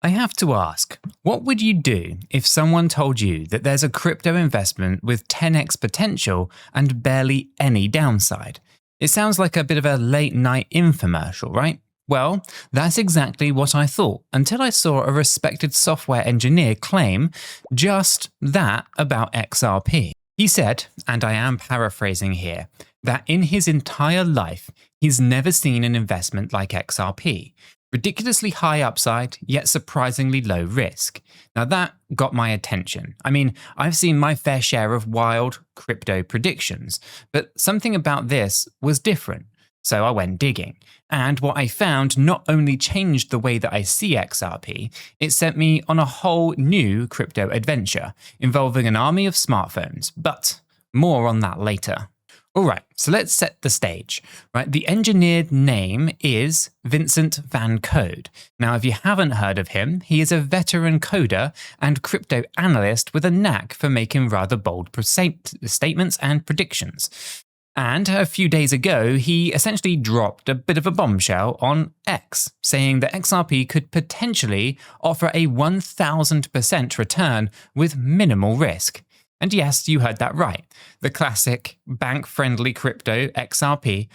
I have to ask, what would you do if someone told you that there's a crypto investment with 10x potential and barely any downside? It sounds like a bit of a late night infomercial, right? Well, that's exactly what I thought until I saw a respected software engineer claim just that about XRP. He said, and I am paraphrasing here, that in his entire life, he's never seen an investment like XRP. Ridiculously high upside, yet surprisingly low risk. Now that got my attention. I mean, I've seen my fair share of wild crypto predictions, but something about this was different. So I went digging. And what I found not only changed the way that I see XRP, it sent me on a whole new crypto adventure involving an army of smartphones. But more on that later. All right, so let's set the stage, right? The engineered name is Vincent van 𝗗𝗀𝗰. Now, if you haven't heard of him, he is a veteran coder and crypto analyst with a knack for making rather bold statements and predictions. And a few days ago, he essentially dropped a bit of a bombshell on X, saying that XRP could potentially offer a 1,000% return with minimal risk. And yes, you heard that right. The classic bank-friendly crypto XRP,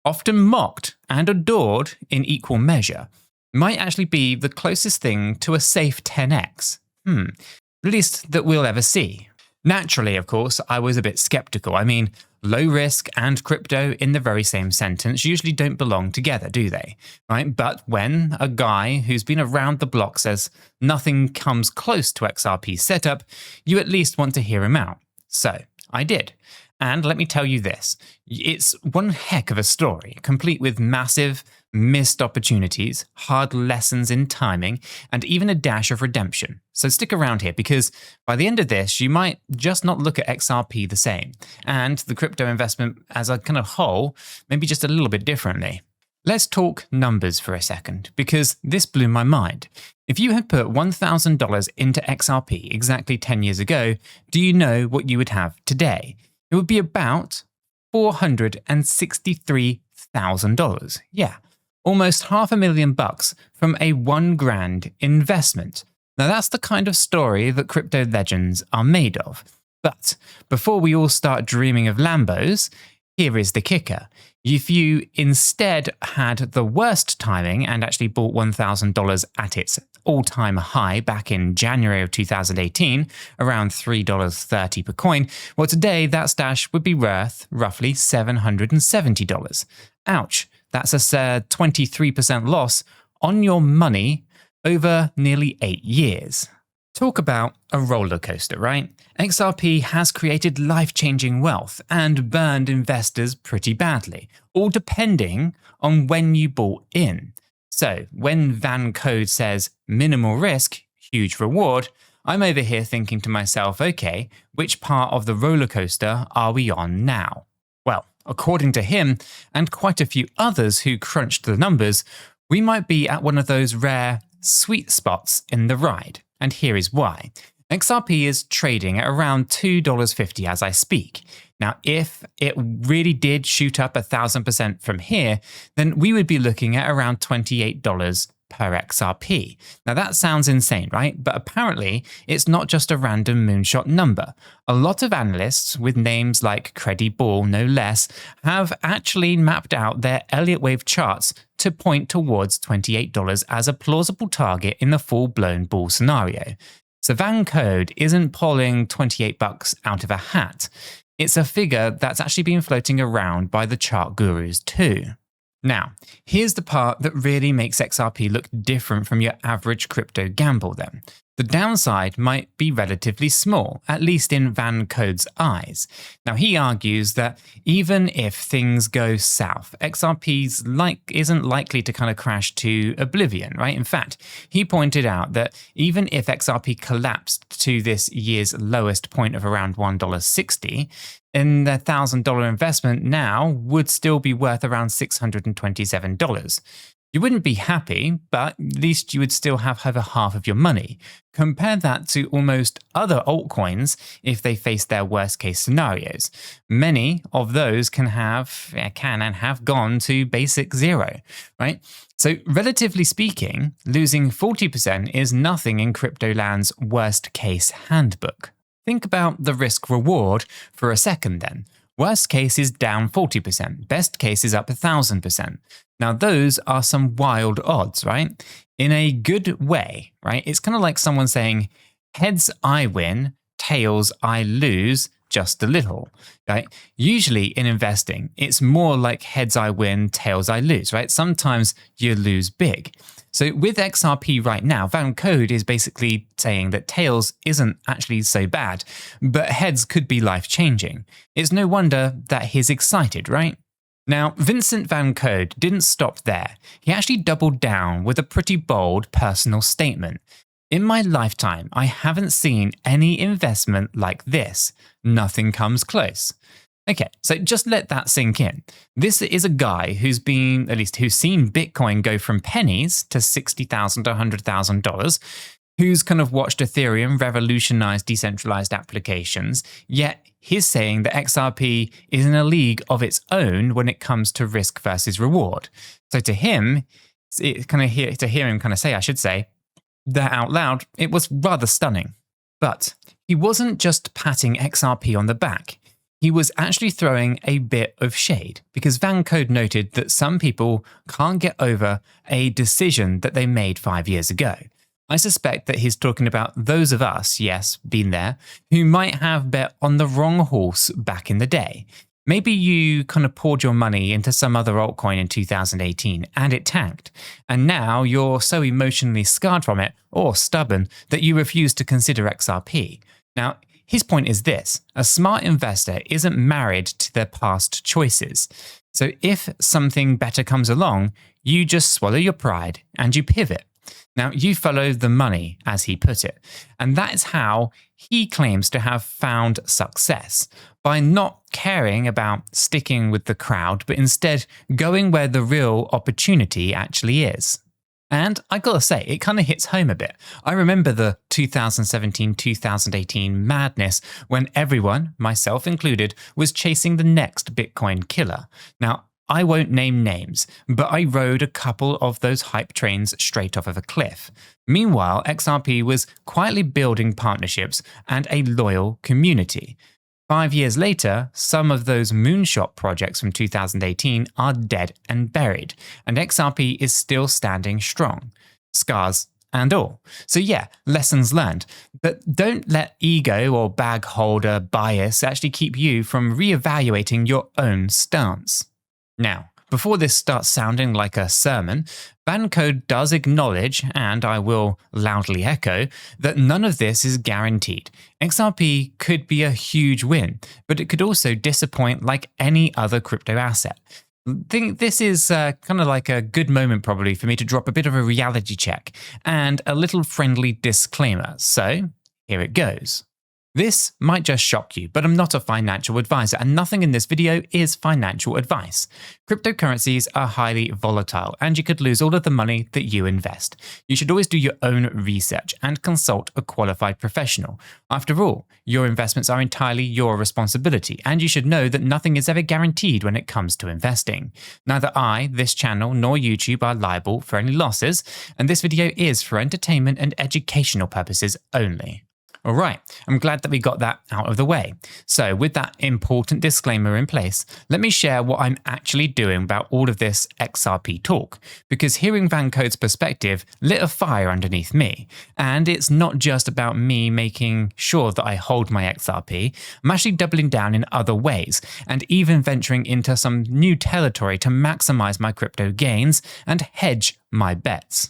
often mocked and adored in equal measure, might actually be the closest thing to a safe 10x. At least that we'll ever see. Naturally, of course, I was a bit skeptical. I mean, low risk and crypto in the very same sentence usually don't belong together, do they? Right? But when a guy who's been around the block says nothing comes close to XRP's setup, you at least want to hear him out. So I did. And let me tell you this, it's one heck of a story, complete with massive missed opportunities, hard lessons in timing, and even a dash of redemption. So stick around here because by the end of this, you might just not look at XRP the same, and the crypto investment as a kind of whole, maybe just a little bit differently. Let's talk numbers for a second, because this blew my mind. If you had put $1,000 into XRP exactly 10 years ago, do you know what you would have today? It would be about $463,000. Yeah, almost $500,000 from a $1,000 investment. Now that's the kind of story that crypto legends are made of. But before we all start dreaming of Lambos, here is the kicker. If you instead had the worst timing and actually bought $1,000 at its all-time high back in January of 2018, around $3.30 per coin, well, today that stash would be worth roughly $770. Ouch, that's a 23% loss on your money over nearly 8 years. Talk about a roller coaster, right? XRP has created life-changing wealth and burned investors pretty badly, all depending on when you bought in. So when van 𝗗𝗀𝗰𝗀 says minimal risk, huge reward, I'm over here thinking to myself, okay, which part of the roller coaster are we on now? Well, according to him and quite a few others who crunched the numbers, we might be at one of those rare sweet spots in the ride. And here is why. XRP is trading at around $2.50 as I speak. Now, if it really did shoot up 1,000% from here, then we would be looking at around $28 per XRP. Now, that sounds insane, right? But apparently, it's not just a random moonshot number. A lot of analysts with names like 𝗗𝗶𝘀𝗀𝗰, no less, have actually mapped out their Elliott wave charts to point towards $28 as a plausible target in the full-blown bull scenario. So van 𝗗𝗀𝗀𝗰 isn't pulling $28 out of a hat. It's a figure that's actually been floating around by the chart gurus too. Now, here's the part that really makes XRP look different from your average crypto gamble then. The downside might be relatively small, at least in van 𝗗𝗀𝗀𝗰's eyes. Now, he argues that even if things go south, XRP's isn't likely to kind of crash to oblivion, right? In fact, he pointed out that even if XRP collapsed to this year's lowest point of around $1.60, then the $1,000 investment now would still be worth around $627. You wouldn't be happy, but at least you would still have over half of your money. Compare that to almost other altcoins if they face their worst case scenarios. Many of those can and have gone to basic zero, right? So relatively speaking, losing 40% is nothing in cryptoland's worst case handbook. Think about the risk reward for a second then. Worst case is down 40%, best case is up 1,000%. Now those are some wild odds, right? In a good way, right? It's kind of like someone saying, heads I win, tails I lose just a little, right? Usually in investing, it's more like heads I win, tails I lose, right? Sometimes you lose big. So with XRP right now, 𝗗𝗀𝘀𝗰 is basically saying that tails isn't actually so bad, but heads could be life-changing. It's no wonder that he's excited, right? Now, Vincent 𝗗𝗀𝘀𝗀𝗰 didn't stop there. He actually doubled down with a pretty bold personal statement. In my lifetime, I haven't seen any investment like this. Nothing comes close. Okay, so just let that sink in. This is a guy who's seen Bitcoin go from pennies to $60,000 to $100,000, who's kind of watched Ethereum revolutionize decentralized applications, yet he's saying that XRP is in a league of its own when it comes to risk versus reward. So to hear him say that out loud, it was rather stunning. But he wasn't just patting XRP on the back. He was actually throwing a bit of shade because 𝗗𝗀𝘀𝗀𝗃 noted that some people can't get over a decision that they made 5 years ago. I suspect that he's talking about those of us, yes, been there, who might have bet on the wrong horse back in the day. Maybe you kind of poured your money into some other altcoin in 2018 and it tanked, and now you're so emotionally scarred from it or stubborn that you refuse to consider XRP. Now, his point is this: a smart investor isn't married to their past choices. So if something better comes along, you just swallow your pride and you pivot. Now, you follow the money, as he put it, and that is how he claims to have found success, by not caring about sticking with the crowd, but instead going where the real opportunity actually is. And I gotta say, it kind of hits home a bit. I remember the 2017-2018 madness when everyone, myself included, was chasing the next Bitcoin killer. Now, I won't name names, but I rode a couple of those hype trains straight off of a cliff. Meanwhile, XRP was quietly building partnerships and a loyal community. 5 years later, some of those Moonshot projects from 2018 are dead and buried, and XRP is still standing strong. Scars and all. So yeah, lessons learned. But don't let ego or bag holder bias actually keep you from reevaluating your own stance. Now, before this starts sounding like a sermon, 𝗗𝗀𝘀𝗀𝗃 does acknowledge, and I will loudly echo, that none of this is guaranteed. XRP could be a huge win, but it could also disappoint like any other crypto asset. I think this is kind of like a good moment probably for me to drop a bit of a reality check and a little friendly disclaimer. So here it goes. This might just shock you, but I'm not a financial advisor, and nothing in this video is financial advice. Cryptocurrencies are highly volatile, and you could lose all of the money that you invest. You should always do your own research and consult a qualified professional. After all, your investments are entirely your responsibility, and you should know that nothing is ever guaranteed when it comes to investing. Neither I, this channel, nor YouTube are liable for any losses, and this video is for entertainment and educational purposes only. All right, I'm glad that we got that out of the way. So with that important disclaimer in place, let me share what I'm actually doing about all of this XRP talk, because hearing 𝗗𝗀𝘀𝗀𝗃's perspective lit a fire underneath me. And it's not just about me making sure that I hold my XRP, I'm actually doubling down in other ways, and even venturing into some new territory to maximize my crypto gains and hedge my bets.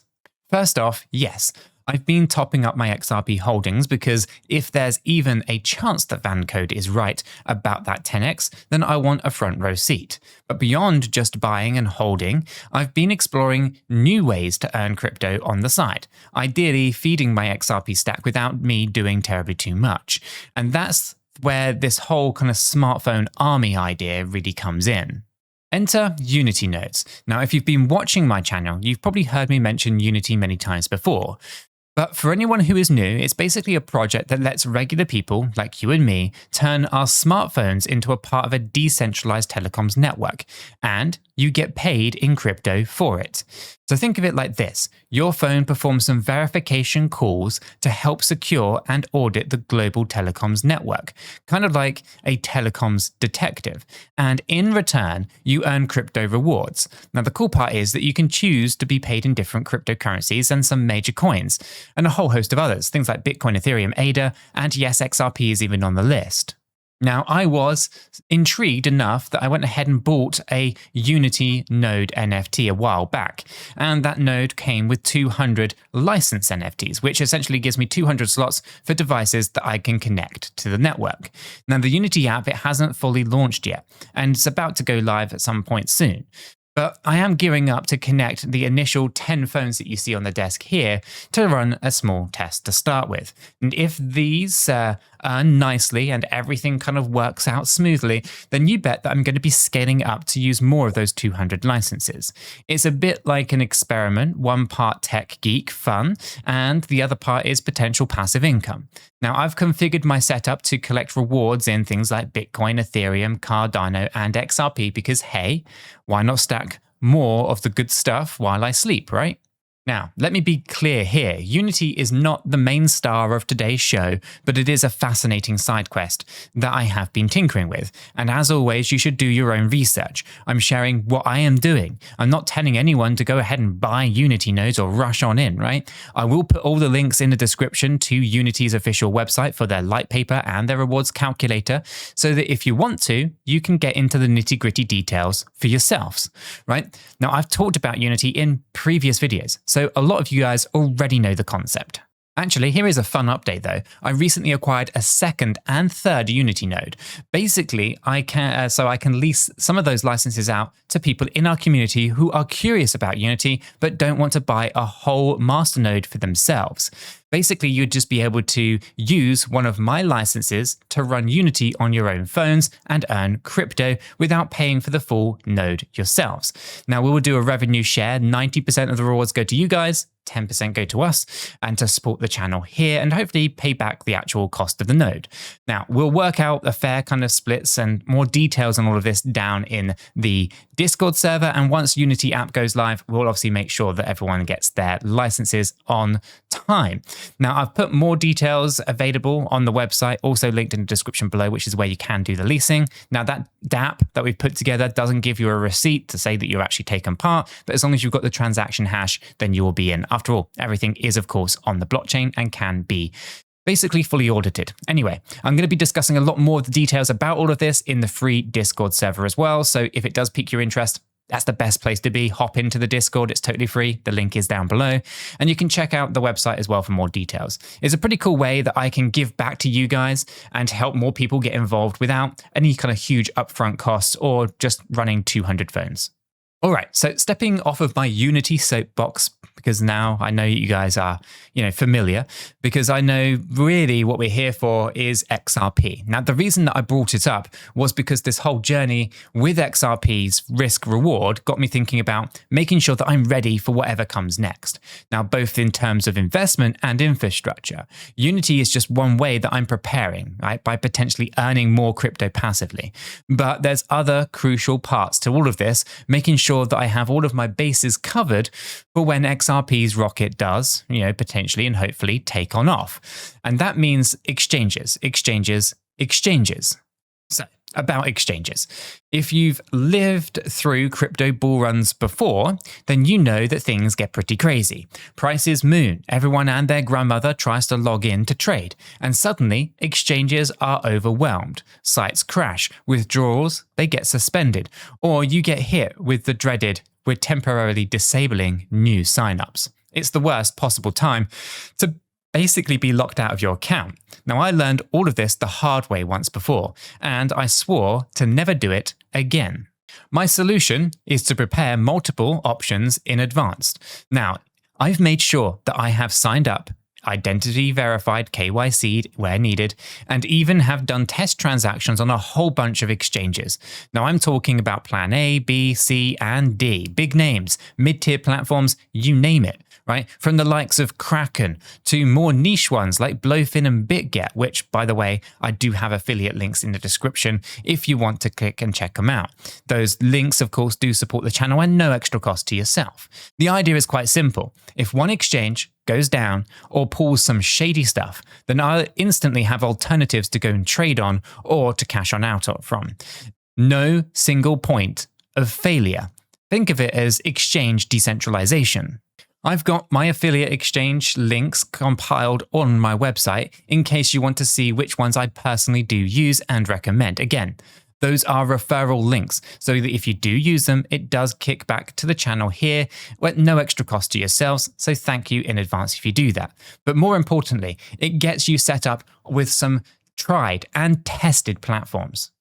First off, yes, I've been topping up my XRP holdings because if there's even a chance that 𝗗𝗀𝘀𝗀𝗃 is right about that 10x, then I want a front row seat. But beyond just buying and holding, I've been exploring new ways to earn crypto on the side, ideally feeding my XRP stack without me doing terribly too much. And that's where this whole kind of smartphone army idea really comes in. Enter Unity nodes. Now, if you've been watching my channel, you've probably heard me mention Unity many times before. But for anyone who is new, it's basically a project that lets regular people like you and me turn our smartphones into a part of a decentralized telecoms network, and you get paid in crypto for it. So think of it like this. Your phone performs some verification calls to help secure and audit the global telecoms network, kind of like a telecoms detective. And in return, you earn crypto rewards. Now, the cool part is that you can choose to be paid in different cryptocurrencies and some major coins, and a whole host of others, things like Bitcoin, Ethereum, ADA, and yes, XRP is even on the list. Now, I was intrigued enough that I went ahead and bought a Unity node NFT a while back, and that node came with 200 license NFTs, which essentially gives me 200 slots for devices that I can connect to the network. Now, the Unity app, it hasn't fully launched yet, and it's about to go live at some point soon. But I am gearing up to connect the initial 10 phones that you see on the desk here to run a small test to start with. And if these earn nicely and everything kind of works out smoothly, then you bet that I'm going to be scaling up to use more of those 200 licenses. It's a bit like an experiment, one part tech geek fun, and the other part is potential passive income. Now, I've configured my setup to collect rewards in things like Bitcoin, Ethereum, Cardano, and XRP because, hey, why not stack more of the good stuff while I sleep, right? Now, let me be clear here. Unity is not the main star of today's show, but it is a fascinating side quest that I have been tinkering with. And as always, you should do your own research. I'm sharing what I am doing. I'm not telling anyone to go ahead and buy Unity nodes or rush on in, right? I will put all the links in the description to Unity's official website for their light paper and their rewards calculator, so that if you want to, you can get into the nitty-gritty details for yourselves, right? Now, I've talked about Unity in previous videos, so a lot of you guys already know the concept. Actually, here is a fun update though. I recently acquired a second and third Unity node. Basically, I can lease some of those licenses out to people in our community who are curious about Unity but don't want to buy a whole master node for themselves. Basically, you'd just be able to use one of my licenses to run Unity on your own phones and earn crypto without paying for the full node yourselves. Now, we will do a revenue share. 90% of the rewards go to you guys, 10% go to us, and to support the channel here and hopefully pay back the actual cost of the node. Now, we'll work out a fair kind of splits and more details on all of this down in the Discord server. And once Unity app goes live, we'll obviously make sure that everyone gets their licenses on time. Now, I've put more details available on the website, also linked in the description below, which is where you can do the leasing. Now, that DApp that we've put together doesn't give you a receipt to say that you've actually taken part, but as long as you've got the transaction hash, then you will be in. After all, everything is, of course, on the blockchain and can be basically fully audited. Anyway, I'm going to be discussing a lot more of the details about all of this in the free Discord server as well. So if it does pique your interest, that's the best place to be. Hop into the Discord. It's totally free. The link is down below. And you can check out the website as well for more details. It's a pretty cool way that I can give back to you guys and help more people get involved without any kind of huge upfront costs or just running 200 phones. All right, so stepping off of my Unity soapbox, because now I know you guys are, familiar, because I know really what we're here for is XRP. Now, the reason that I brought it up was because this whole journey with XRP's risk reward got me thinking about making sure that I'm ready for whatever comes next. Now, both in terms of investment and infrastructure, Unity is just one way that I'm preparing, right, by potentially earning more crypto passively. But there's other crucial parts to all of this, making sure that I have all of my bases covered for when XRP's rocket does, potentially and hopefully take on off. And that means exchanges. So, about exchanges. If you've lived through crypto bull runs before, then you know that things get pretty crazy. Prices moon, everyone and their grandmother tries to log in to trade, and suddenly exchanges are overwhelmed. Sites crash, withdrawals, they get suspended, or you get hit with the dreaded, we're temporarily disabling new signups. It's the worst possible time to basically be locked out of your account. Now, I learned all of this the hard way once before, and I swore to never do it again. My solution is to prepare multiple options in advance. Now, I've made sure that I have signed up, identity verified, KYC'd where needed, and even have done test transactions on a whole bunch of exchanges. Now, I'm talking about plan A, B, C, and D, big names, mid-tier platforms, you name it. right? From the likes of Kraken to more niche ones like 𝗗𝗶𝘀𝗰 and BitGet, which, by the way, I do have affiliate links in the description if you want to click and check them out. Those links, of course, do support the channel and no extra cost to yourself. The idea is quite simple. If one exchange goes down or pulls some shady stuff, then I'll instantly have alternatives to go and trade on or to cash on out from. No single point of failure. Think of it as exchange decentralization. I've got my affiliate exchange links compiled on my website in case you want to see which ones I personally do use and recommend. Again, those are referral links, so that if you do use them, it does kick back to the channel here at no extra cost to yourselves, so thank you in advance if you do that. But more importantly, it gets you set up with some tried and tested platforms.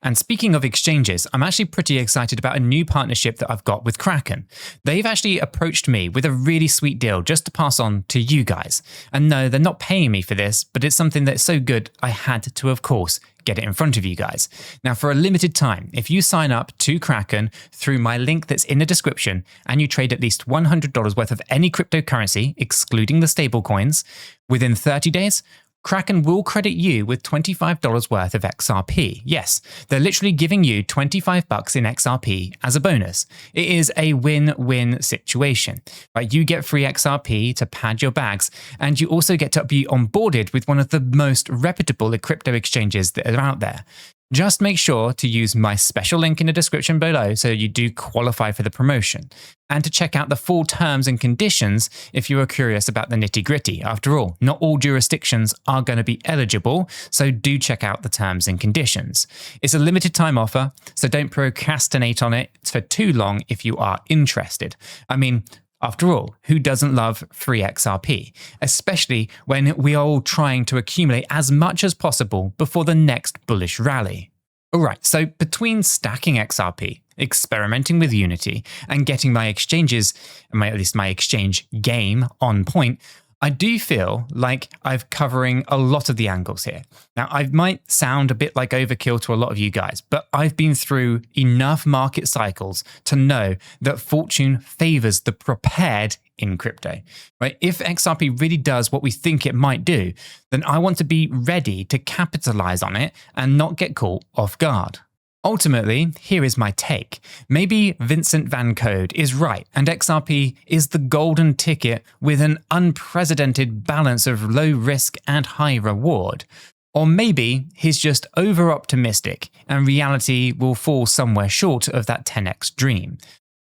And speaking of exchanges, I'm actually pretty excited about a new partnership that I've got with Kraken. They've actually approached me with a really sweet deal just to pass on to you guys. And no, they're not paying me for this, but it's something that's so good I had to, of course, get it in front of you guys. Now, for a limited time, if you sign up to Kraken through my link that's in the description and you trade at least $100 worth of any cryptocurrency, excluding the stablecoins, within 30 days, Kraken will credit you with $25 worth of XRP. Yes, they're literally giving you $25 in XRP as a bonus. It is a win-win situation. Right? You get free XRP to pad your bags, and you also get to be onboarded with one of the most reputable crypto exchanges that are out there. Just make sure to use my special link in the description below so you do qualify for the promotion, and to check out the full terms and conditions if you are curious about the nitty-gritty. After all, not all jurisdictions are going to be eligible, so do check out the terms and conditions. It's a limited time offer, so don't procrastinate on it for too long if you are interested. I mean, after all, who doesn't love free XRP? Especially when we are all trying to accumulate as much as possible before the next bullish rally. Alright, so between stacking XRP, experimenting with Unity, and getting my exchanges, at least my exchange game on point, I do feel like I'm covering a lot of the angles here. Now, I might sound a bit like overkill to a lot of you guys, but I've been through enough market cycles to know that fortune favors the prepared in crypto. Right? If XRP really does what we think it might do, then I want to be ready to capitalize on it and not get caught off guard. Ultimately, here is my take. Maybe Vincent van Code is right, and XRP is the golden ticket with an unprecedented balance of low risk and high reward. Or maybe he's just over-optimistic, and reality will fall somewhere short of that 10x dream.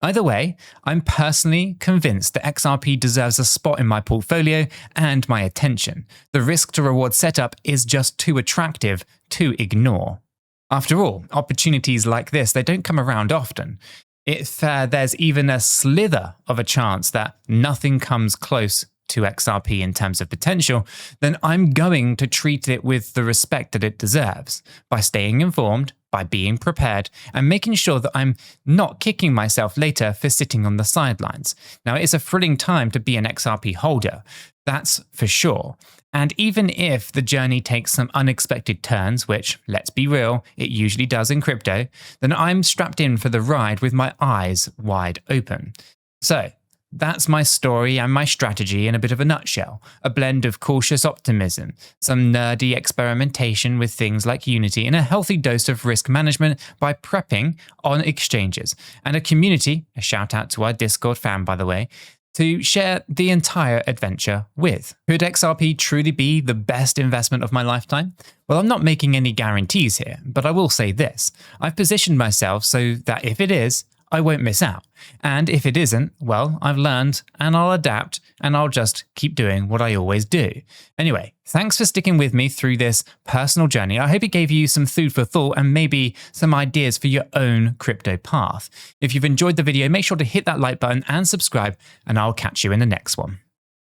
Either way, I'm personally convinced that XRP deserves a spot in my portfolio and my attention. The risk to reward setup is just too attractive to ignore. After all, opportunities like this, they don't come around often. If there's even a slither of a chance that nothing comes close to XRP in terms of potential, then I'm going to treat it with the respect that it deserves, by staying informed, by being prepared, and making sure that I'm not kicking myself later for sitting on the sidelines. Now, it's a thrilling time to be an XRP holder, that's for sure. And even if the journey takes some unexpected turns, which, let's be real, it usually does in crypto, then I'm strapped in for the ride with my eyes wide open. So, that's my story and my strategy in a bit of a nutshell. A blend of cautious optimism, some nerdy experimentation with things like Unity, and a healthy dose of risk management by prepping on exchanges. And a community, a shout out to our Discord fan by the way, to share the entire adventure with. Could XRP truly be the best investment of my lifetime? Well, I'm not making any guarantees here, but I will say this. I've positioned myself so that if it is, I won't miss out. And if it isn't, well, I've learned and I'll adapt and I'll just keep doing what I always do. Anyway, thanks for sticking with me through this personal journey. I hope it gave you some food for thought and maybe some ideas for your own crypto path. If you've enjoyed the video, make sure to hit that like button and subscribe, and I'll catch you in the next one.